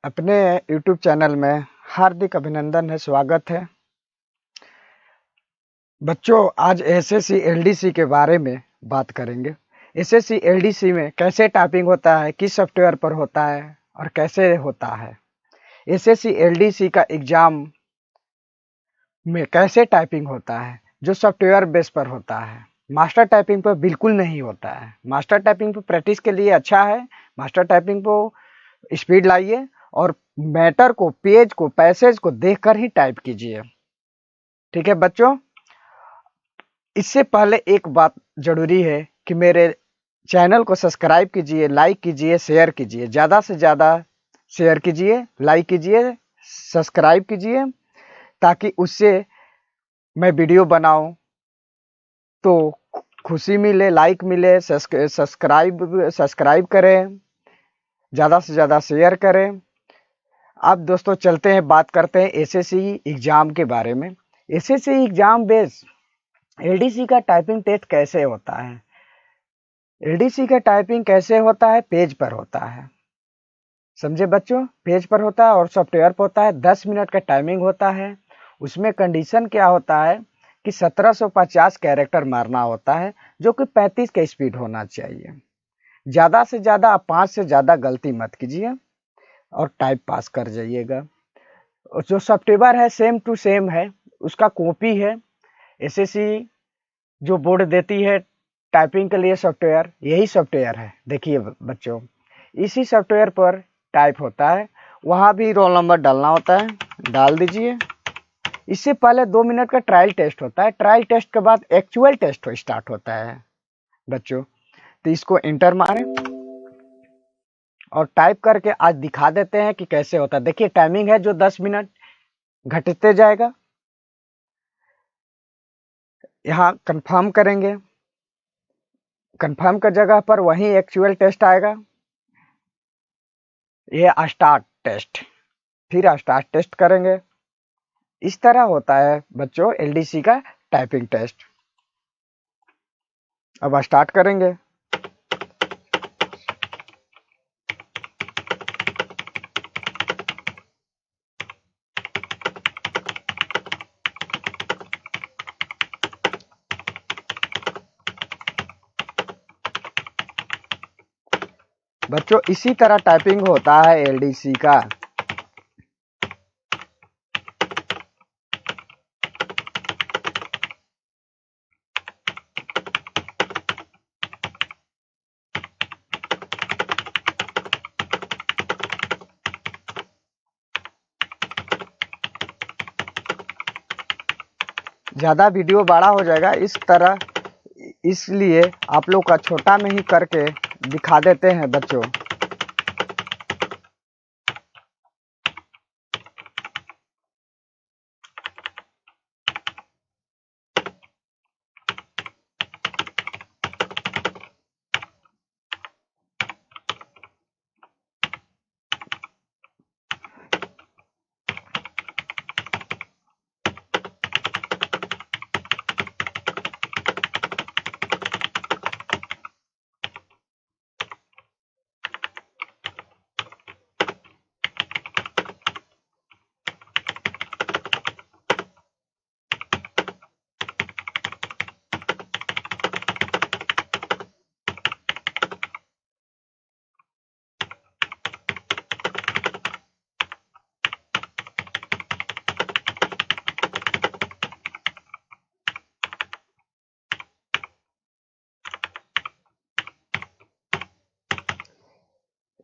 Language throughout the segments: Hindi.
अपने YouTube चैनल में हार्दिक अभिनंदन है, स्वागत है। बच्चों, आज एसएससी एलडीसी के बारे में बात करेंगे। एसएससी एलडीसी में कैसे टाइपिंग होता है, किस सॉफ्टवेयर पर होता है और कैसे होता है। एसएससी एलडीसी का एग्जाम में कैसे टाइपिंग होता है, जो सॉफ्टवेयर बेस पर होता है। मास्टर टाइपिंग पर बिल्कुल नहीं होता है। मास्टर टाइपिंग पर प्रैक्टिस के लिए अच्छा है। मास्टर टाइपिंग को स्पीड लाइए और मैटर को, पेज को, पैसेज को देखकर ही टाइप कीजिए। ठीक है बच्चों, इससे पहले एक बात जरूरी है कि मेरे चैनल को सब्सक्राइब कीजिए, लाइक कीजिए, शेयर कीजिए। ज़्यादा से ज़्यादा शेयर कीजिए, लाइक कीजिए, सब्सक्राइब कीजिए, ताकि उससे मैं वीडियो बनाऊं तो खुशी मिले, लाइक मिले। सब्सक्राइब करें, ज़्यादा से ज़्यादा शेयर करें। अब दोस्तों चलते हैं, बात करते हैं एसएससी एग्जाम के बारे में। एसएससी एग्जाम बेस एलडीसी का टाइपिंग टेस्ट कैसे होता है। एलडीसी का टाइपिंग कैसे होता है, पेज पर होता है। समझे बच्चों, पेज पर होता है और सॉफ्टवेयर पर होता है। 10 मिनट का टाइमिंग होता है। उसमें कंडीशन क्या होता है कि 1750 कैरेक्टर मारना होता है, जो कि 35 का स्पीड होना चाहिए। ज़्यादा से ज़्यादा आप 5 से ज़्यादा गलती मत कीजिए और टाइप पास कर जाइएगा। जो सॉफ्टवेयर है सेम टू सेम है, उसका कॉपी है। एसएससी जो बोर्ड देती है टाइपिंग के लिए सॉफ्टवेयर, यही सॉफ्टवेयर है। देखिए बच्चों, इसी सॉफ्टवेयर पर टाइप होता है। वहाँ भी रोल नंबर डालना होता है, डाल दीजिए। इससे पहले 2 मिनट का ट्रायल टेस्ट होता है। ट्रायल टेस्ट के बाद एक्चुअल टेस्ट स्टार्ट होता है बच्चों। तो इसको इंटर मारें और टाइप करके आज दिखा देते हैं कि कैसे होता है। देखिए टाइमिंग है जो 10 मिनट घटते जाएगा। यहाँ कंफर्म करेंगे, कंफर्म का जगह पर वही एक्चुअल टेस्ट आएगा। ये स्टार्ट टेस्ट, फिर स्टार्ट टेस्ट करेंगे। इस तरह होता है बच्चों एलडीसी का टाइपिंग टेस्ट। अब स्टार्ट करेंगे। बच्चों इसी तरह टाइपिंग होता है एलडीसी का। ज़्यादा वीडियो बड़ा हो जाएगा इस तरह, इसलिए आप लोग का छोटा में ही करके दिखा देते हैं बच्चों।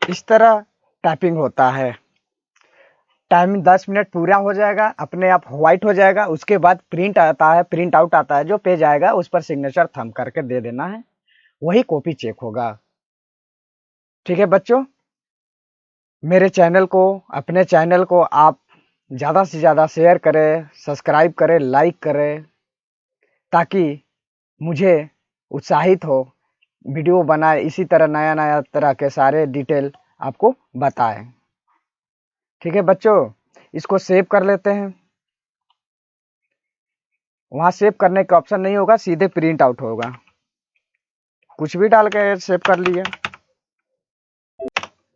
इस तरह टाइपिंग होता है। टाइमिंग 10 मिनट पूरा हो जाएगा, अपने आप व्हाइट हो जाएगा। उसके बाद प्रिंट आता है, प्रिंट आउट आता है। जो पेज आएगा उस पर सिग्नेचर थंब करके दे देना है, वही कॉपी चेक होगा। ठीक है बच्चों, मेरे चैनल को, अपने चैनल को आप ज़्यादा से ज़्यादा शेयर करें, सब्सक्राइब करें, लाइक करें, ताकि मुझे उत्साहित हो वीडियो बनाए। इसी तरह नया नया तरह के सारे डिटेल आपको बताएं। ठीक है बच्चों, इसको सेव कर लेते हैं। वहाँ सेव करने का ऑप्शन नहीं होगा, सीधे प्रिंट आउट होगा। कुछ भी डाल के सेव कर लिए।